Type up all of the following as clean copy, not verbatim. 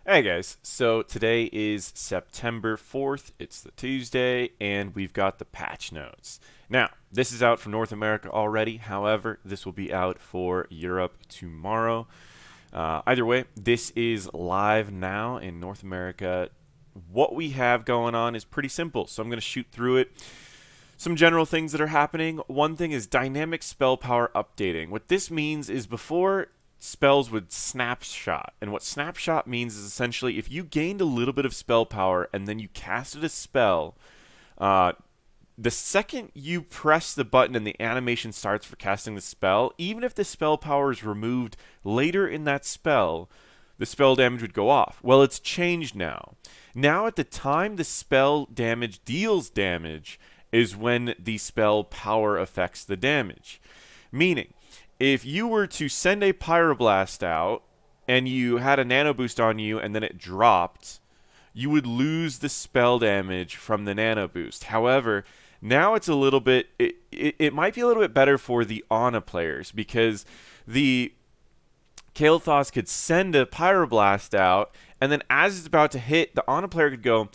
Hey guys, so today is September 4th, it's the Tuesday, and we've got the patch notes. Now, this is out for North America already, however, this will be out for Europe tomorrow. Either way, this is live now in North America. What we have going on is pretty simple, so I'm going to shoot through it. Some general things that are happening. One thing is dynamic spell power updating. What this means is before spells would snapshot. And what snapshot means is essentially if you gained a little bit of spell power and then you casted a spell, the second you press the button and the animation starts for casting the spell, even if the spell power is removed later in that spell, the spell damage would go off. Well, it's changed now. Now, at the time the spell damage deals damage, is when the spell power affects the damage. Meaning, if you were to send a Pyroblast out and you had a Nano Boost on you and then it dropped, you would lose the spell damage from the Nano Boost. However, now it's a little bit, it might be a little bit better for the Ana players because the Kael'thas could send a Pyroblast out, and then as it's about to hit, the Ana player could go,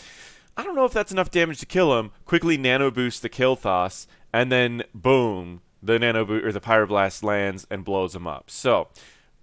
I don't know if that's enough damage to kill him. Quickly nano boost the Kael'thas, and then boom, the the Pyroblast lands and blows him up. So,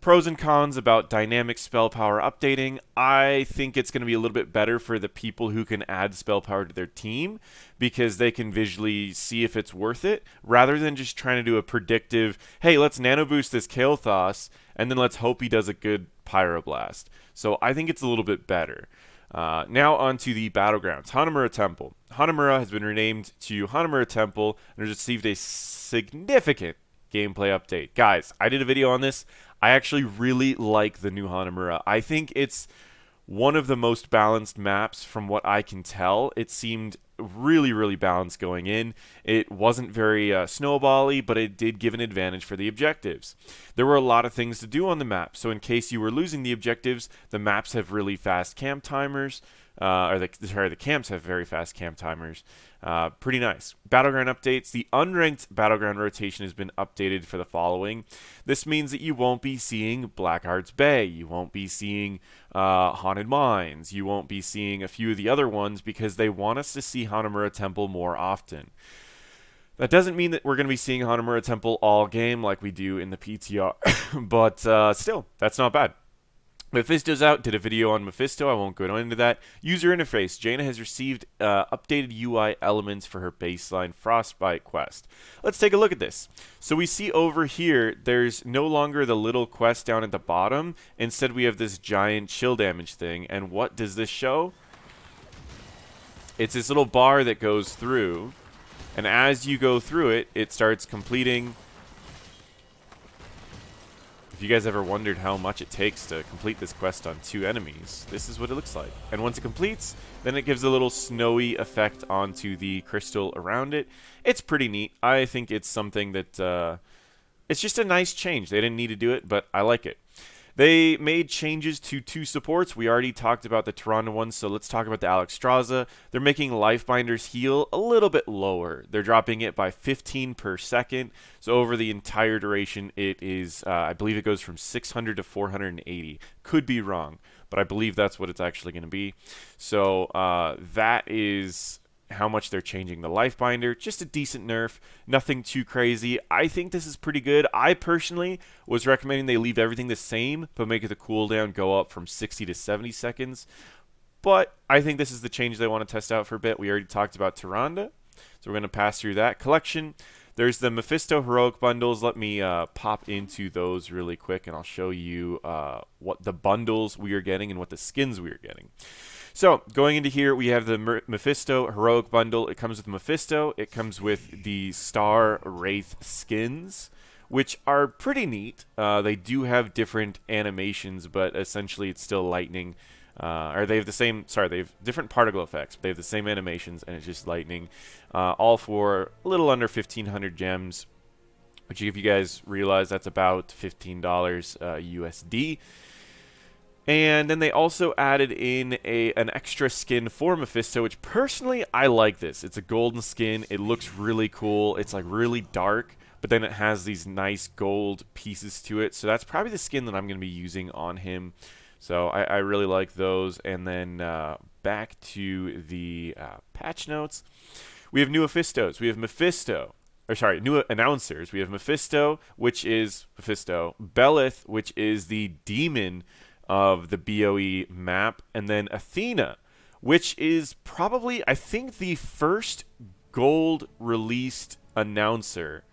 pros and cons about dynamic spell power updating. I think it's going to be a little bit better for the people who can add spell power to their team because they can visually see if it's worth it rather than just trying to do a predictive, hey, let's nano boost this Kael'thas and then let's hope he does a good Pyroblast. So, I think it's a little bit better. Now on to the battlegrounds. Hanamura Temple. Hanamura has been renamed to Hanamura Temple and has received a significant gameplay update. Guys, I did a video on this. I actually really like the new Hanamura. I think it's one of the most balanced maps from what I can tell. It seemed really balanced going in. It wasn't very snowbally, but it did give an advantage for the objectives. There were a lot of things to do on the map, so in case you were losing the objectives, the maps have really fast camp timers. The camps have very fast camp timers. Pretty nice. Battleground updates. The unranked battleground rotation has been updated for the following. This means that you won't be seeing Blackheart's Bay. You won't be seeing Haunted Mines. You won't be seeing a few of the other ones because they want us to see Hanamura Temple more often. That doesn't mean that we're going to be seeing Hanamura Temple all game like we do in the PTR, but still, that's not bad. Mephisto's out, did a video on Mephisto, I won't go into that. User interface, Jaina has received updated UI elements for her baseline Frostbite quest. Let's take a look at this. So we see over here, there's no longer the little quest down at the bottom. Instead, we have this giant chill damage thing. And what does this show? It's this little bar that goes through. And as you go through it, it starts completing. If you guys ever wondered how much it takes to complete this quest on 2 enemies, this is what it looks like. And once it completes, then it gives a little snowy effect onto the crystal around it. It's pretty neat. I think it's something that, it's just a nice change. They didn't need to do it, but I like it. They made changes to 2 supports. We already talked about the Tyrande one, so let's talk about the Alexstrasza. They're making Lifebinder's heal a little bit lower. They're dropping it by 15 per second. So over the entire duration, it is, I believe it goes from 600 to 480. Could be wrong, but I believe that's what it's actually going to be. So that is how much they're changing the Lifebinder. Just a decent nerf, nothing too crazy. I think this is pretty good. I personally was recommending they leave everything the same, but make the cooldown go up from 60 to 70 seconds. But I think this is the change they want to test out for a bit. We already talked about Tyrande, so we're going to pass through that. Collection, there's the Mephisto Heroic bundles. Let me pop into those really quick, and I'll show you what the bundles we are getting and what the skins we are getting. So, going into here, we have the Mephisto Heroic Bundle. It comes with Mephisto. It comes with the Star Wraith skins, which are pretty neat. They do have different animations, but essentially it's still lightning. Or they have the same, sorry, they have different particle effects. But they have the same animations, and it's just lightning. All for a little under 1,500 gems, which if you guys realize, that's about $15 USD. And then they also added in an extra skin for Mephisto, which personally, I like this. It's a golden skin. It looks really cool. It's like really dark, but then it has these nice gold pieces to it. So that's probably the skin that I'm going to be using on him. So I really like those. And then back to the patch notes. We have new Mephistos. We have Mephisto. Or sorry, new announcers. We have Mephisto, which is Mephisto. Belith, which is the demon of the BOE map. And then Athena, which is probably, I think, the first gold released announcer.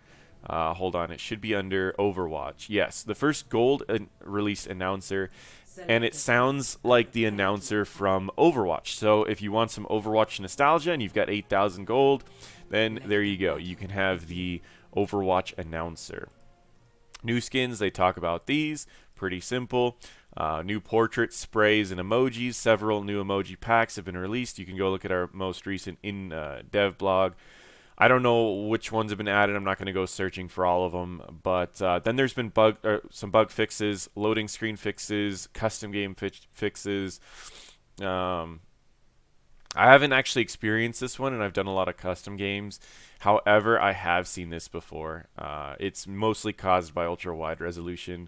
Hold on, it should be under Overwatch. Yes, the first gold released announcer, and it sounds like the announcer from Overwatch. So if you want some Overwatch nostalgia and you've got 8,000 gold, then there you go. You can have the Overwatch announcer. New skins, they talk about these. Pretty simple. New portraits, sprays, and emojis. Several new emoji packs have been released. You can go look at our most recent dev blog. I don't know which ones have been added. I'm not going to go searching for all of them. But then there's been some bug fixes, loading screen fixes, custom game fixes. I haven't actually experienced this one, and I've done a lot of custom games. However, I have seen this before. It's mostly caused by ultra wide resolution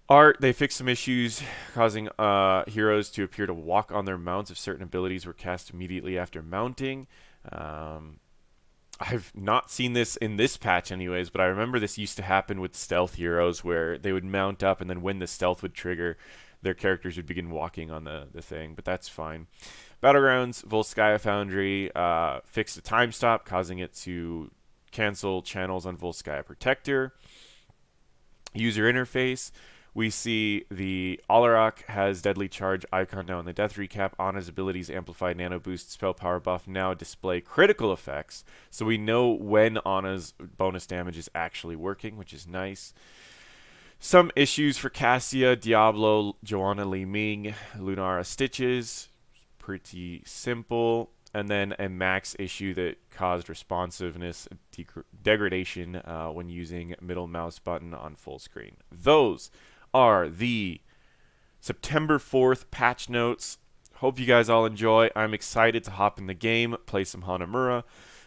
art. They fixed some issues causing heroes to appear to walk on their mounts if certain abilities were cast immediately after mounting. I've not seen this in this patch anyways, but I remember this used to happen with stealth heroes where they would mount up, and then when the stealth would trigger, their characters would begin walking on the thing, but that's fine. Battlegrounds, Volskaya Foundry fixed a time stop, causing it to cancel channels on Volskaya Protector. User interface, we see the Alarak has Deadly Charge icon now in the death recap. Ana's abilities amplify nano boost spell power buff now display critical effects, so we know when Ana's bonus damage is actually working, which is nice. Some issues for Cassia, Diablo, Joanna Li Ming, Lunara Stitches. Pretty simple. And then a max issue that caused responsiveness degradation when using middle mouse button on full screen. Those are the September 4th patch notes. Hope you guys all enjoy. I'm excited to hop in the game, play some Hanamura.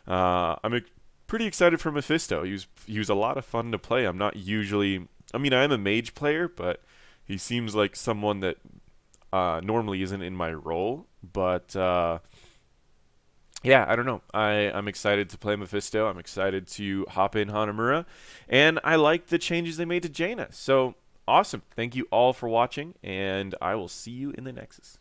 I'm pretty excited for Mephisto. He was a lot of fun to play. I'm not usually... I mean, I am a mage player, but he seems like someone that normally isn't in my role. But yeah, I don't know. I'm excited to play Mephisto. I'm excited to hop in Hanamura. And I like the changes they made to Jaina. So awesome. Thank you all for watching, and I will see you in the Nexus.